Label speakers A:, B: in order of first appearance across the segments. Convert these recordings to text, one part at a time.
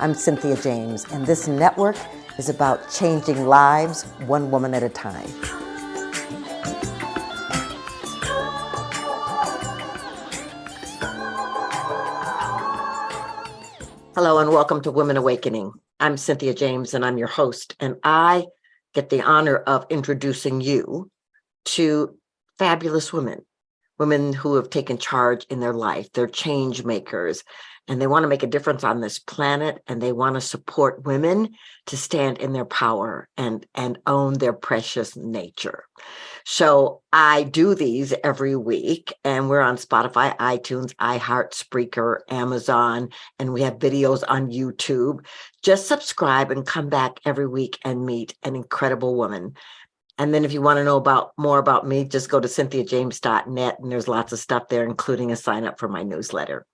A: I'm Cynthia James, and this network is about changing lives one woman at a time. Hello and welcome to Women Awakening. I'm Cynthia James and I'm your host, and I get the honor of introducing you to fabulous women who have taken charge in their life. They're change makers and they want to make a difference on this planet, and they want to support women to stand in their power and own their precious nature. So I do these every week, and we're on Spotify, iTunes, iHeart, Spreaker, Amazon, and we have videos on YouTube. Just subscribe and come back every week and meet an incredible woman. And then if you want to know more about me, just go to cynthiajames.net, and there's lots of stuff there, including a sign up for my newsletter.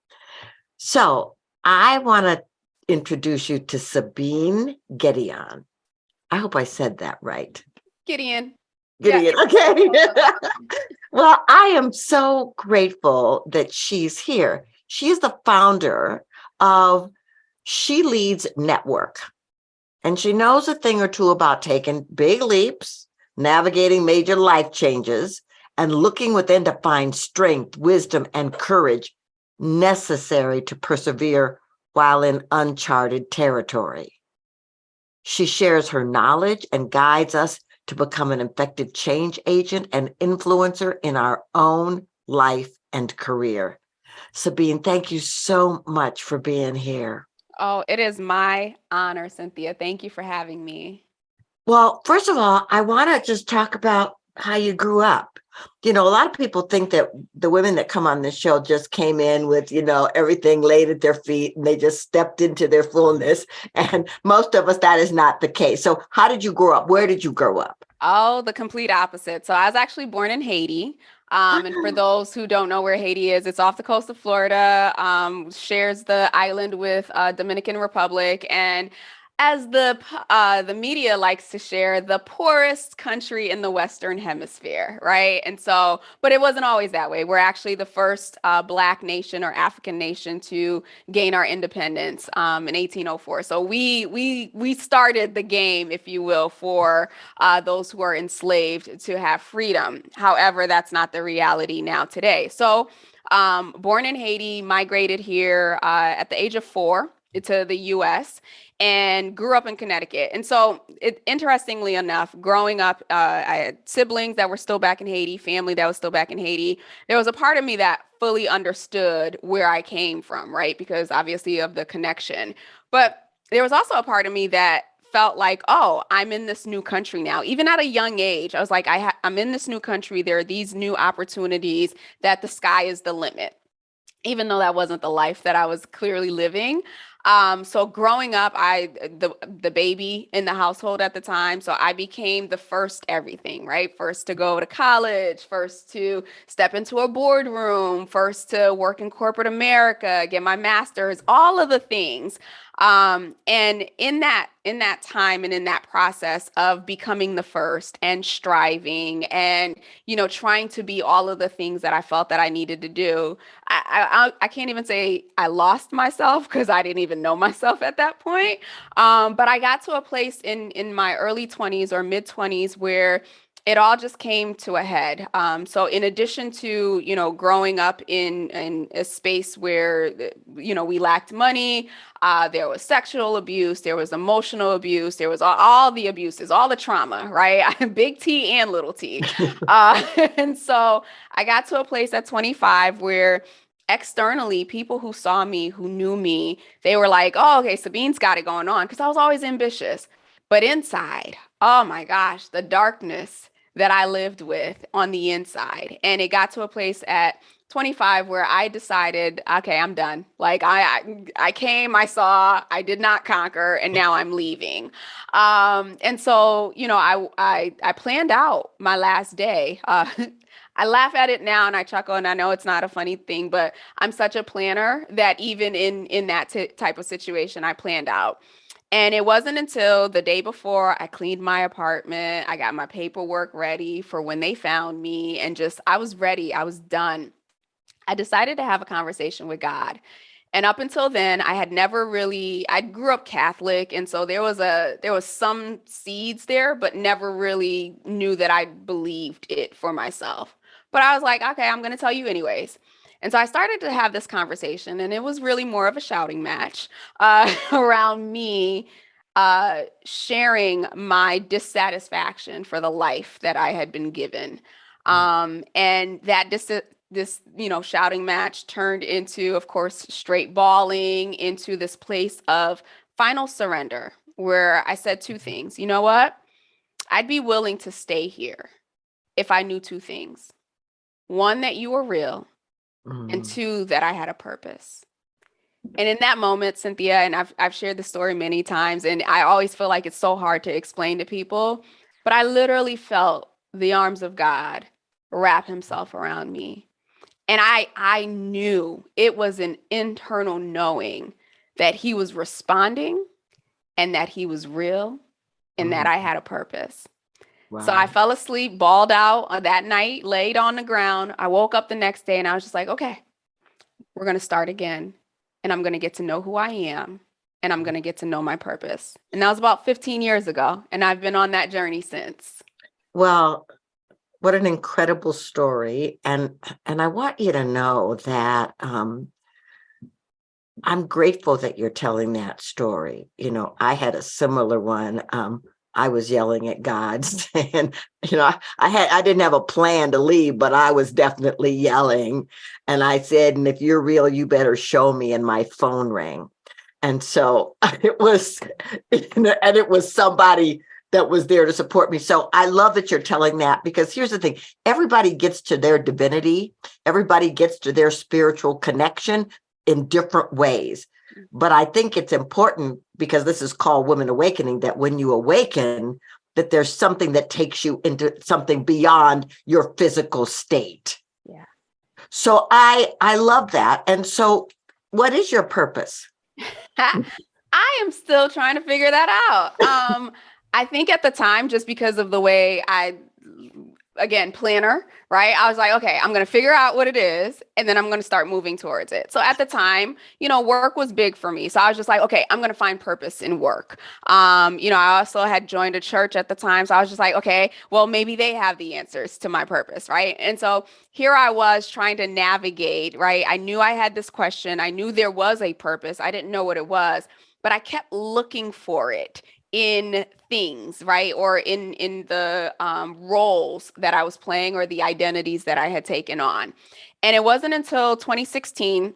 A: So I want to introduce you to Sabine Gedeon. I hope I said that right.
B: Gedeon.
A: Gedeon, yeah. Okay. Well, I am so grateful that she's here. She is the founder of She Leads Network, and she knows a thing or two about taking big leaps, navigating major life changes, and looking within to find strength, wisdom, and courage necessary to persevere while in uncharted territory. She shares her knowledge and guides us to become an effective change agent and influencer in our own life and career. Sabine, thank you so much for being here.
B: Oh, it is my honor, Cynthia. Thank you for having me.
A: Well, first of all, I want to just talk about how you grew up. You know, a lot of people think that the women that come on this show just came in with, everything laid at their feet and they just stepped into their fullness. And most of us, that is not the case. So how did you grow up? Where did you grow up?
B: Oh, the complete opposite. So I was actually born in Haiti. And for those who don't know where Haiti is, it's off the coast of Florida, shares the island with Dominican Republic, and as the media likes to share, the poorest country in the Western Hemisphere, right? And so, but it wasn't always that way. We're actually the first Black nation or African nation to gain our independence in 1804. So we started the game, if you will, for those who are enslaved to have freedom. However, that's not the reality now today. So, born in Haiti, migrated here at the age of 4 to the U.S. and grew up in Connecticut. And so, interestingly enough, growing up, I had siblings that were still back in Haiti, family that was still back in Haiti. There was a part of me that fully understood where I came from, right? Because obviously of the connection. But there was also a part of me that felt like, oh, I'm in this new country now. Even at a young age, I was like, I'm in this new country. There are these new opportunities, that the sky is the limit, even though that wasn't the life that I was clearly living. So growing up, the baby in the household at the time. So I became the first everything, right? First to go to college, first to step into a boardroom, first to work in corporate America, get my master's, all of the things. And in that time and in that process of becoming the first and striving and, trying to be all of the things that I felt that I needed to do, I can't even say I lost myself, because I didn't even know myself at that point. But I got to a place in my early 20s or mid 20s where it all just came to a head. So in addition to, growing up in a space where, we lacked money, there was sexual abuse, there was emotional abuse, there was all the abuses, all the trauma, right? Big T and little t. And so I got to a place at 25 where externally, people who saw me, who knew me, they were like, oh, okay, Sabine's got it going on, because I was always ambitious. But inside, oh my gosh, the darkness that I lived with on the inside. And it got to a place at 25 where I decided, okay, I'm done. Like I came, I saw, I did not conquer, and now I'm leaving. And so, I planned out my last day. I laugh at it now and I chuckle, and I know it's not a funny thing, but I'm such a planner that even in that type of situation, I planned out. And it wasn't until the day before I cleaned my apartment, I got my paperwork ready for when they found me, and I was ready. I was done. I decided to have a conversation with God. And up until then, I had never really, I grew up Catholic. And so there was some seeds there, but never really knew that I believed it for myself. But I was like, okay, I'm going to tell you anyways. And so I started to have this conversation, and it was really more of a shouting match around me sharing my dissatisfaction for the life that I had been given. And that this, shouting match turned into, of course, straight bawling, into this place of final surrender, where I said two things. You know what? I'd be willing to stay here if I knew two things. One, that you were real, and
A: Mm.
B: two, that I had a purpose. And in that moment, Cynthia, and I've shared the story many times, and I always feel like it's so hard to explain to people, but I literally felt the arms of God wrap himself around me. And I knew, it was an internal knowing, that he was responding, and that he was real, and that
A: Mm.
B: I had a purpose. So I
A: Wow.
B: fell asleep, bawled out that night, laid on the ground. I woke up the next day and I was just like, okay, we're going to start again. And I'm going to get to know who I am. And I'm going to get to know my purpose. And that was about 15 years ago. And I've been on that journey since.
A: Well, what an incredible story. And I want you to know that I'm grateful that you're telling that story. I had a similar one. I was yelling at God saying, I didn't have a plan to leave, but I was definitely yelling. And I said, and if you're real, you better show me. And my phone rang. And so it was somebody that was there to support me. So I love that you're telling that, because here's the thing. Everybody gets to their divinity. Everybody gets to their spiritual connection in different ways. But I think it's important, because this is called Women Awakening, that when you awaken, that there's something that takes you into something beyond your physical state.
B: Yeah.
A: So I love that. And so what is your purpose?
B: I am still trying to figure that out. I think at the time, just because of the way again, planner, right? I was like, okay, I'm going to figure out what it is, and then I'm going to start moving towards it. So at the time, work was big for me. So I was just like, okay, I'm going to find purpose in work. I also had joined a church at the time. So I was just like, okay, well, maybe they have the answers to my purpose, right? And so here I was trying to navigate, right? I knew I had this question. I knew there was a purpose. I didn't know what it was, but I kept looking for it in things, right? Or in the roles that I was playing, or the identities that I had taken on. And it wasn't until 2016,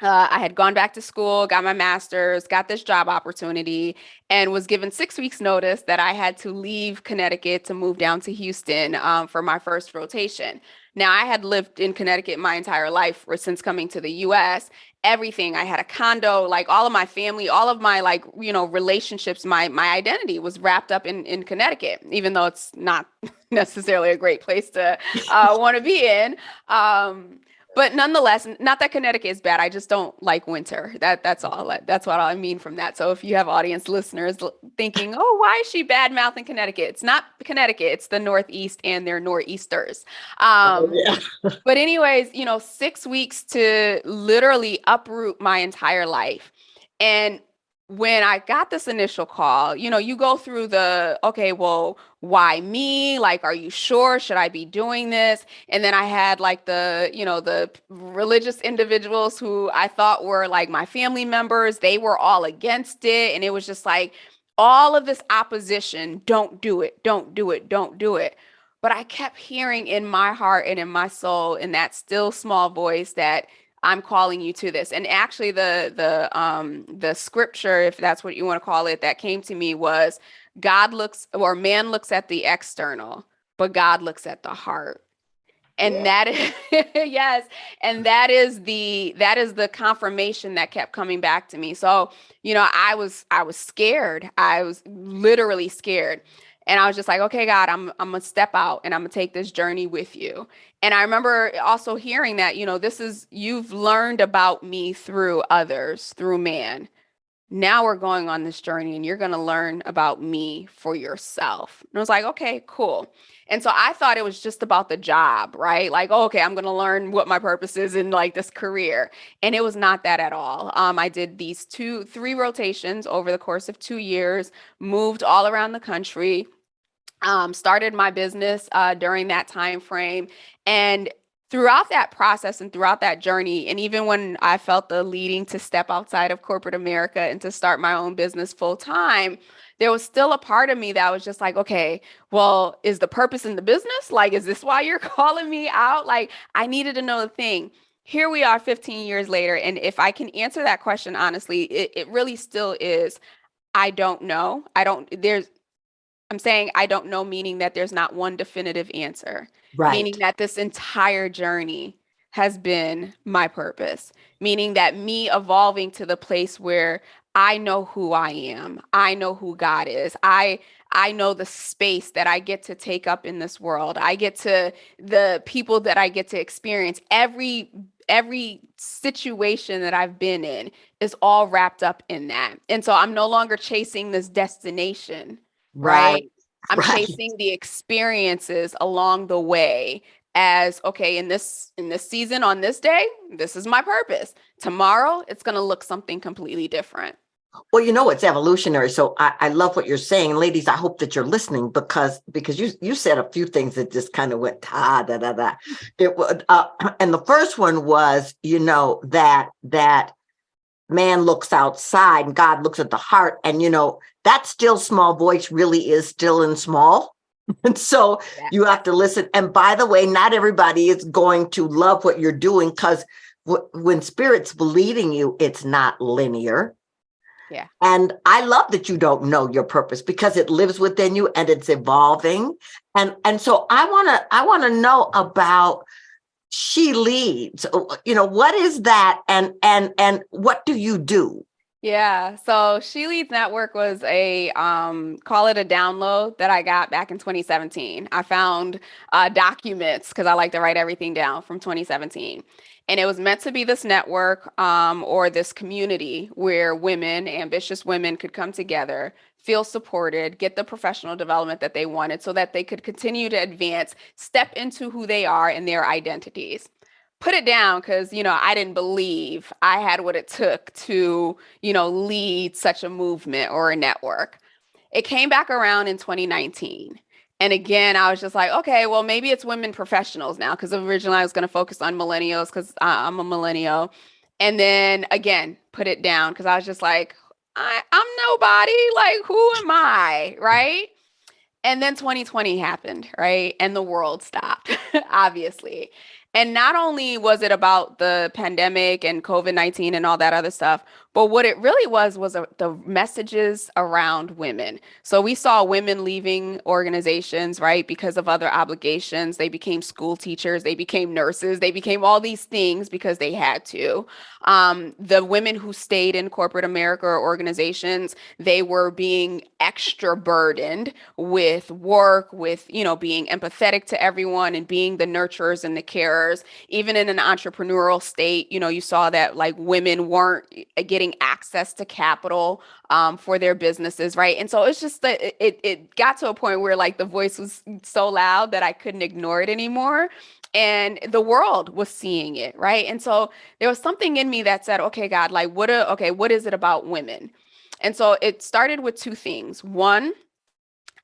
B: I had gone back to school, got my master's, got this job opportunity, and was given 6 weeks notice that I had to leave Connecticut to move down to Houston for my first rotation. Now, I had lived in Connecticut my entire life, or since coming to the US. Everything, I had a condo, like all of my family, all of my relationships, my identity was wrapped up in Connecticut, even though it's not necessarily a great place to want to be in. But nonetheless, not that Connecticut is bad. I just don't like winter. That's all. That's what I mean from that. So if you have audience listeners thinking, "Oh, why is she bad mouthing Connecticut?" It's not Connecticut. It's the Northeast and their Nor'easters.
A: Oh,
B: Um,
A: yeah.
B: but anyways, 6 weeks to literally uproot my entire life. And when I got this initial call, you go through okay, well, why me? Like, are you sure? Should I be doing this? And then I had like the religious individuals who I thought were like my family members. They were all against it. And it was just like all of this opposition. Don't do it. Don't do it. Don't do it. But I kept hearing in my heart and in my soul, in that still small voice, that I'm calling you to this. And actually the scripture, if that's what you want to call it, that came to me was, man looks at the external, but God looks at the heart. And
A: Yeah.
B: that is yes, and that is the confirmation that kept coming back to me. So, I was scared. I was literally scared. And I was just like, okay, God, I'm gonna step out and I'm gonna take this journey with you. And I remember also hearing that, you've learned about me through others, through man. Now we're going on this journey and you're going to learn about me for yourself. And I was like, okay, cool. And so I thought it was just about the job, right? Like, oh, okay, I'm going to learn what my purpose is in like this career. And it was not that at all. I did these three rotations over the course of 2 years, moved all around the country, started my business during that time frame. And throughout that process and throughout that journey, and even when I felt the leading to step outside of corporate America and to start my own business full time, there was still a part of me that was just like, okay, well, is the purpose in the business? Like, is this why you're calling me out? Like, I needed to know the thing. Here we are 15 years later. And if I can answer that question honestly, it really still is. I don't know. I'm saying I don't know, meaning that there's not one definitive answer, meaning
A: Right.
B: that this entire journey has been my purpose, meaning that me evolving to the place where I know who I am, I know who God is, I know the space that I get to take up in this world. I get to the people that I get to experience. Every situation that I've been in is all wrapped up in that. And so I'm no longer chasing this destination, right?
A: Right.
B: I'm
A: Right.
B: chasing the experiences along the way as okay, in this season on this day, this is my purpose. Tomorrow, it's going to look something completely different.
A: Well, it's evolutionary. So I love what you're saying. Ladies, I hope that you're listening because you said a few things that just kind of went da da da. It would and the first one was, that man looks outside and God looks at the heart. And that still small voice really is still in small. And so
B: Yeah.
A: you have to listen. And by the way, not everybody is going to love what you're doing because when spirit's leading you, it's not linear.
B: Yeah.
A: And I love that you don't know your purpose because it lives within you and it's evolving. And so I want to know about She Leads. What is that and what do you do?
B: Yeah. So She Leads Network was a call it a download that I got back in 2017. I found documents because I like to write everything down from 2017. And it was meant to be this network or this community where women, ambitious women, could come together, feel supported, get the professional development that they wanted so that they could continue to advance, step into who they are and their identities. Put it down because, I didn't believe I had what it took to, lead such a movement or a network. It came back around in 2019. And again, I was just like, okay, well, maybe it's women professionals now because originally I was going to focus on millennials because I'm a millennial. And then again, put it down because I was just like, I'm nobody. Like, who am I? Right. And then 2020 happened, right? And the world stopped, obviously. And not only was it about the pandemic and COVID-19 and all that other stuff, but what it really was the messages around women. So we saw women leaving organizations, right, because of other obligations. They became school teachers, they became nurses, they became all these things because they had to. The women who stayed in corporate America or organizations, they were being extra burdened with work, with, being empathetic to everyone and being the nurturers and the carers. Even in an entrepreneurial state, you saw that like women weren't getting access to capital for their businesses, right? And so it's just that it got to a point where like the voice was so loud that I couldn't ignore it anymore. And the world was seeing it, right? And so there was something in me that said, okay, God, like what is it about women? And so it started with two things. One,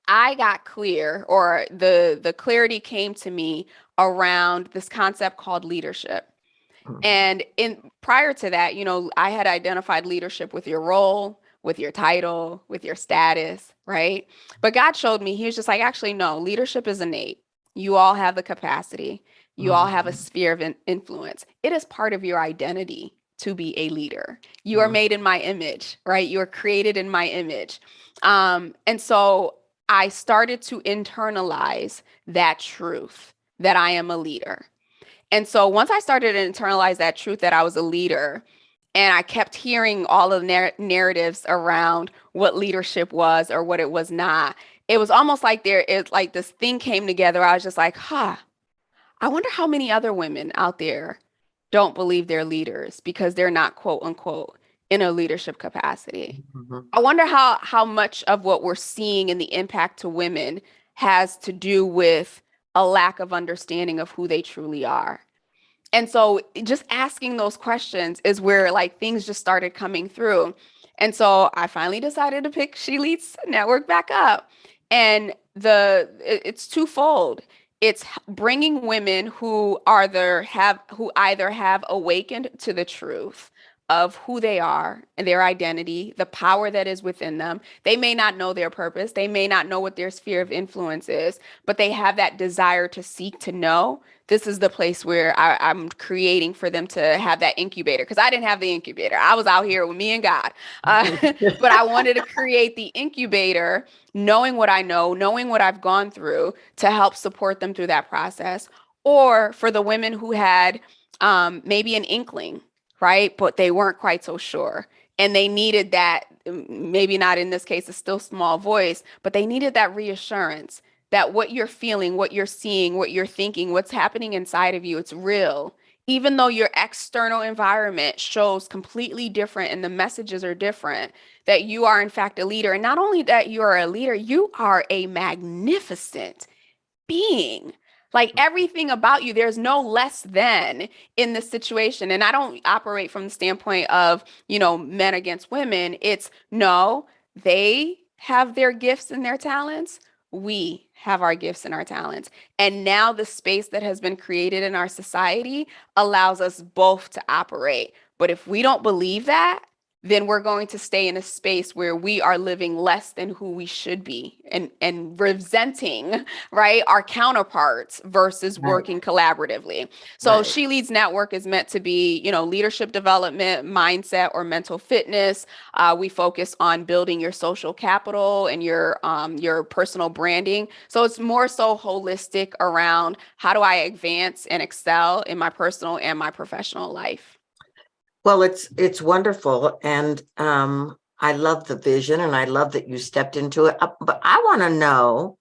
B: I got clear, or the clarity came to me around this concept called leadership. And in prior to that, I had identified leadership with your role, with your title, with your status, right? But God showed me, he was just like, actually, no, leadership is innate. You all have the capacity. You all have a
A: Mhm.
B: sphere of influence. It is part of your identity to be a leader. You are
A: Mhm.
B: made in my image, right? You are created in my image. And so I started to internalize that truth that I am a leader. And so once I started to internalize that truth that I was a leader, and I kept hearing all of the narratives around what leadership was or what it was not, it was almost like it's like this thing came together. I was just like, I wonder how many other women out there don't believe they're leaders because they're not quote unquote in a leadership capacity.
A: Mhm.
B: I wonder how much of what we're seeing in the impact to women has to do with a lack of understanding of who they truly are. And so just asking those questions is where like things just started coming through. And so I finally decided to pick She Leads Network back up. And it's twofold. It's bringing women who either have awakened to the truth of who they are and their identity, the power that is within them. They may not know their purpose, they may not know what their sphere of influence is, but they have that desire to seek to know. This is the place where I'm creating for them to have that incubator, because I didn't have the incubator. I was out here with me and God. But I wanted to create the incubator, knowing what I know, knowing what I've gone through to help support them through that process. Or for the women who had maybe an inkling, right? But they weren't quite so sure. And they needed that, maybe not in this case, a still small voice, but they needed that reassurance that what you're feeling, what you're seeing, what you're thinking, what's happening inside of you, it's real. Even though your external environment shows completely different and the messages are different, that you are in fact a leader. And not only that you are a leader, you are a magnificent being. Like everything about you, there's no less than in this situation. And I don't operate from the standpoint of, men against women. It's no, they have their gifts and their talents. We have our gifts and our talents. And now the space that has been created in our society allows us both to operate. But if we don't believe that, then we're going to stay in a space where we are living less than who we should be and resenting, right, our counterparts versus
A: Right,
B: working collaboratively. So
A: right.
B: She Leads Network is meant to be, leadership development, mindset, or mental fitness. We focus on building your social capital and your personal branding. So it's more so holistic around how do I advance and excel in my personal and my professional life.
A: Well, it's wonderful, and I love the vision, and I love that you stepped into it. But I want to know,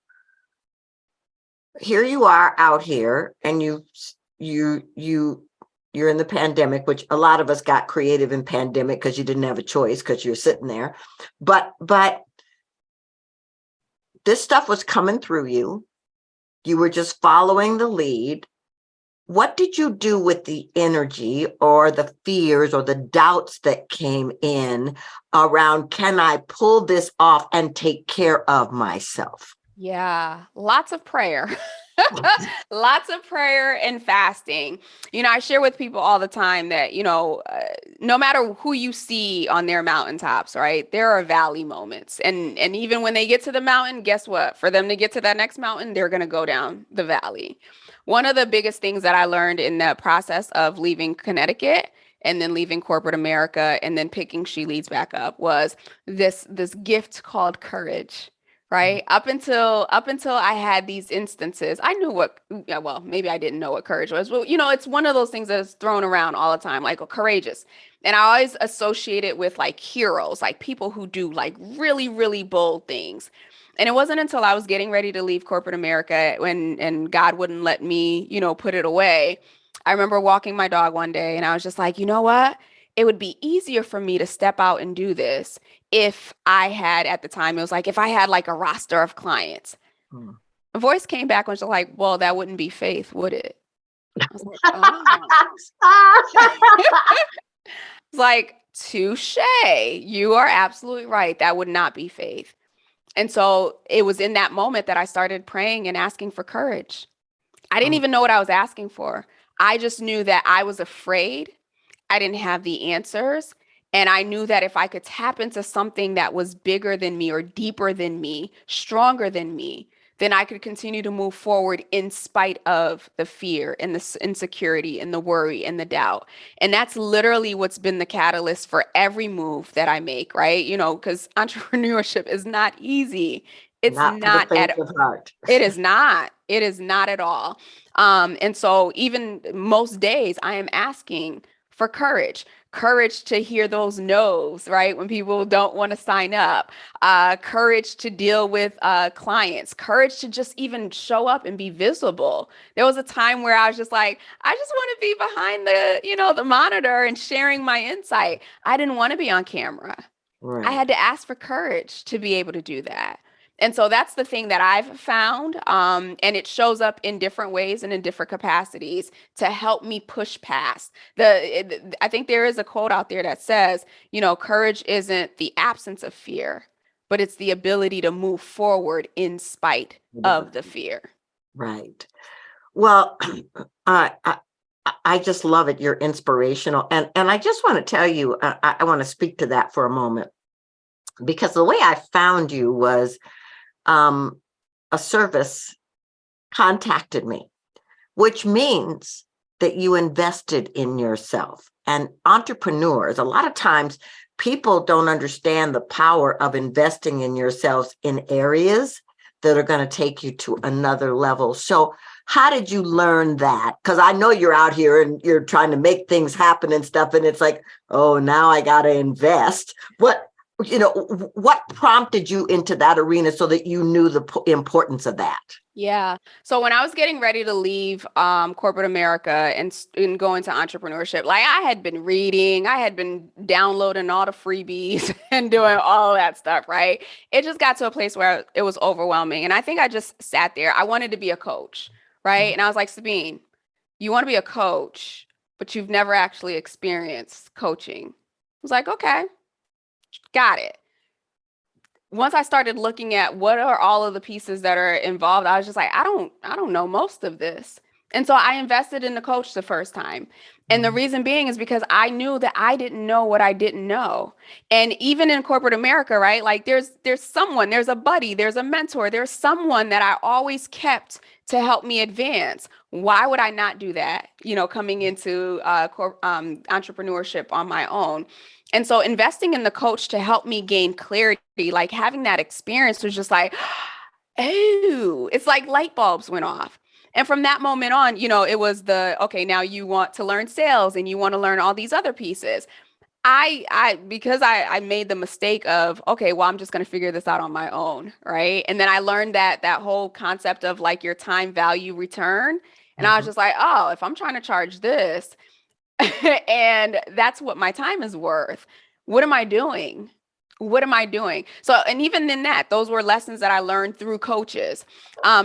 A: here you are out here, and you're in the pandemic, which a lot of us got creative in pandemic because you didn't have a choice because you're sitting there. But this stuff was coming through you. You were just following the lead. What did you do with the energy or the fears or the doubts that came in around, can I pull this off and take care of myself?
B: Yeah, lots of prayer. Lots of prayer and fasting. I share with people all the time that, no matter who you see on their mountaintops, right? There are valley moments. And even when they get to the mountain, guess what? For them to get to that next mountain, they're going to go down the valley. One of the biggest things that I learned in the process of leaving Connecticut and then leaving corporate America and then picking She Leads back up was this gift called courage, right? Up until I had these instances, I knew what, yeah, well, maybe I didn't know what courage was. Well, it's one of those things that's thrown around all the time, like, oh, courageous. And I always associate it with like heroes, like people who do like really, really bold things. And it wasn't until I was getting ready to leave corporate America and God wouldn't let me, put it away. I remember walking my dog one day and I was just like, you know what? It would be easier for me to step out and do this if I had, at the time, it was like if I had like a roster of clients.
A: Hmm.
B: A voice came back and was like, well, that wouldn't be faith, would it? I was like, oh. It's like, touche. You are absolutely right. That would not be faith. And so it was in that moment that I started praying and asking for courage. I didn't
A: Oh,
B: even know what I was asking for. I just knew that I was afraid. I didn't have the answers. And I knew that if I could tap into something that was bigger than me or deeper than me, stronger than me, then I could continue to move forward in spite of the fear and the insecurity and the worry and the doubt. And that's literally what's been the catalyst for every move that I make, right? Because entrepreneurship is not easy. It's
A: not for the
B: not
A: faint
B: at
A: of heart.
B: It is not. It is not at all. And so even most days I am asking for courage. courage to hear those no's, right? When people don't want to sign up, courage to deal with clients, courage to just even show up and be visible. There was a time where I was just like, I just want to be behind the monitor and sharing my insight. I didn't want to be on camera. I
A: Right.
B: had to ask for courage to be able to do that. And so that's the thing that I've found. And it shows up in different ways and in different capacities to help me push past I think there is a quote out there that says, courage isn't the absence of fear, but it's the ability to move forward in spite of the fear.
A: Right. Well, I, I I just love it. You're inspirational, and I just want to tell you, I want to speak to that for a moment because the way I found you was um, a service contacted me, which means that you invested in yourself. And entrepreneurs, a lot of times people don't understand the power of investing in yourselves in areas that are going to take you to another level. So, how did you learn that? Because I know you're out here and you're trying to make things happen and stuff. And it's like, oh, now I got to invest. What prompted you into that arena so that you knew the importance of that?
B: Yeah. So when I was getting ready to leave corporate America and go into entrepreneurship, like I had been reading, I had been downloading all the freebies and doing all of that stuff, right? It just got to a place where it was overwhelming. And I think I just sat there. I wanted to be a coach, right? And I was like, Sabine, you want to be a coach, but you've never actually experienced coaching. I was like, okay, got it. Once I started looking at what are all of the pieces that are involved, I was just like, I don't know most of this. And so I invested in the coach the first time. And the reason being is because I knew that I didn't know what I didn't know. And even in corporate America, right? Like there's someone, there's a buddy, there's a mentor, there's someone that I always kept to help me advance. Why would I not do that? Coming into entrepreneurship on my own. And so investing in the coach to help me gain clarity, like having that experience was just like, oh, it's like light bulbs went off. And from that moment on, it was okay, now you want to learn sales and you want to learn all these other pieces. Because I made the mistake of, okay, well, I'm just going to figure this out on my own. Right. And then I learned that whole concept of like your time value return. And I was
A: Mhm.
B: just like, oh, if I'm trying to charge this, and that's what my time is worth. What am I doing? What am I doing? So, and even in that, those were lessons that I learned through coaches.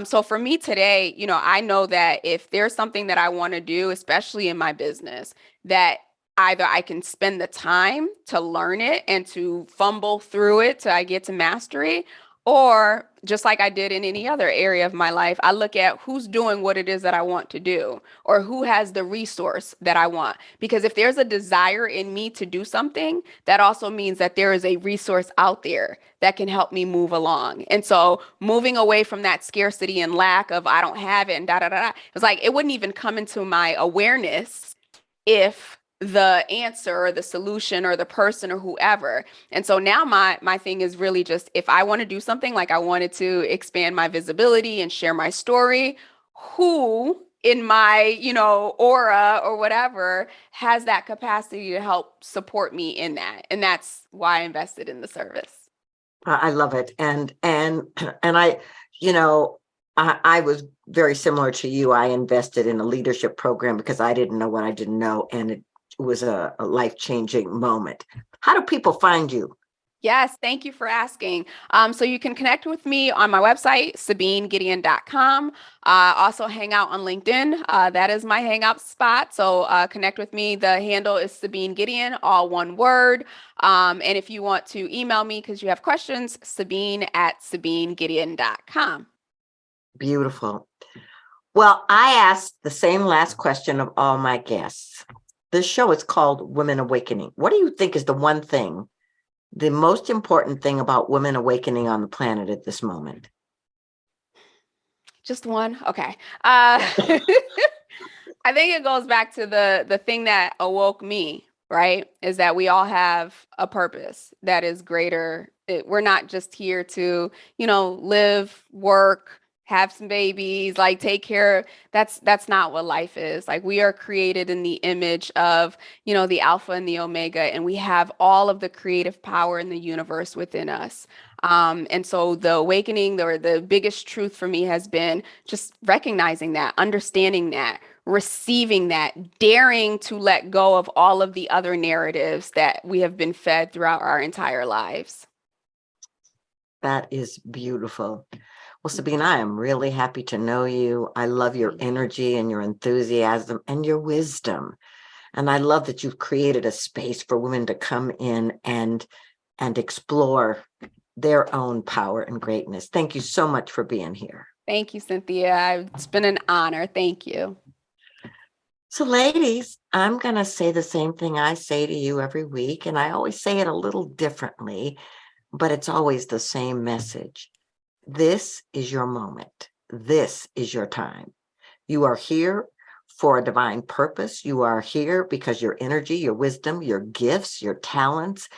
B: So for me today, I know that if there's something that I want to do, especially in my business, that either I can spend the time to learn it and to fumble through it till I get to mastery, or just like I did in any other area of my life, I look at who's doing what it is that I want to do or who has the resource that I want. Because if there's a desire in me to do something, that also means that there is a resource out there that can help me move along. And so moving away from that scarcity and lack of I don't have it and da da da da, it's like it wouldn't even come into my awareness if the answer or the solution or the person or whoever. And so now my thing is really just if I want to do something, like I wanted to expand my visibility and share my story, who in my, aura or whatever has that capacity to help support me in that. And that's why I invested in the service.
A: I love it. And and you know, I was very similar to you. I invested in a leadership program because I didn't know what I didn't know, and it was a life-changing moment. How do people find you?
B: Yes, thank you for asking. So you can connect with me on my website, SabineGedeon.com. Also hang out on LinkedIn. That is my hangout spot. So connect with me. The handle is Sabine Gedeon, all one word. And if you want to email me because you have questions, Sabine@SabineGedeon.com.
A: Beautiful. Well, I asked the same last question of all my guests. This show is called Women Awakening. What do you think is the one thing, the most important thing about women awakening on the planet at this moment?
B: Just one? Okay. I think it goes back to the thing that awoke me, right? Is that we all have a purpose that is greater. We're not just here to, live, work, have some babies, like take care. That's not what life is. Like we are created in the image of, the Alpha and the Omega, and we have all of the creative power in the universe within us. And so the awakening or the biggest truth for me has been just recognizing that, understanding that, receiving that, daring to let go of all of the other narratives that we have been fed throughout our entire lives.
A: That is beautiful. Well, Sabine, I am really happy to know you. I love your energy and your enthusiasm and your wisdom. And I love that you've created a space for women to come in and explore their own power and greatness. Thank you so much for being here.
B: Thank you, Cynthia. It's been an honor. Thank you.
A: So, ladies, I'm going to say the same thing I say to you every week, and I always say it a little differently, but it's always the same message. This is your moment. This is your time. You are here for a divine purpose. You are here because your energy, your wisdom, your gifts, your talents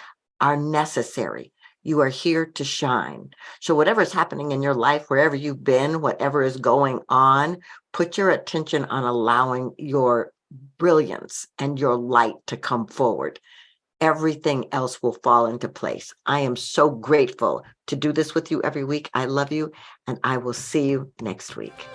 A: are necessary. You are here to shine. So whatever is happening in your life, wherever you've been, whatever is going on, put your attention on allowing your brilliance and your light to come forward. Everything else will fall into place. I am so grateful to do this with you every week. I love you, and I will see you next week.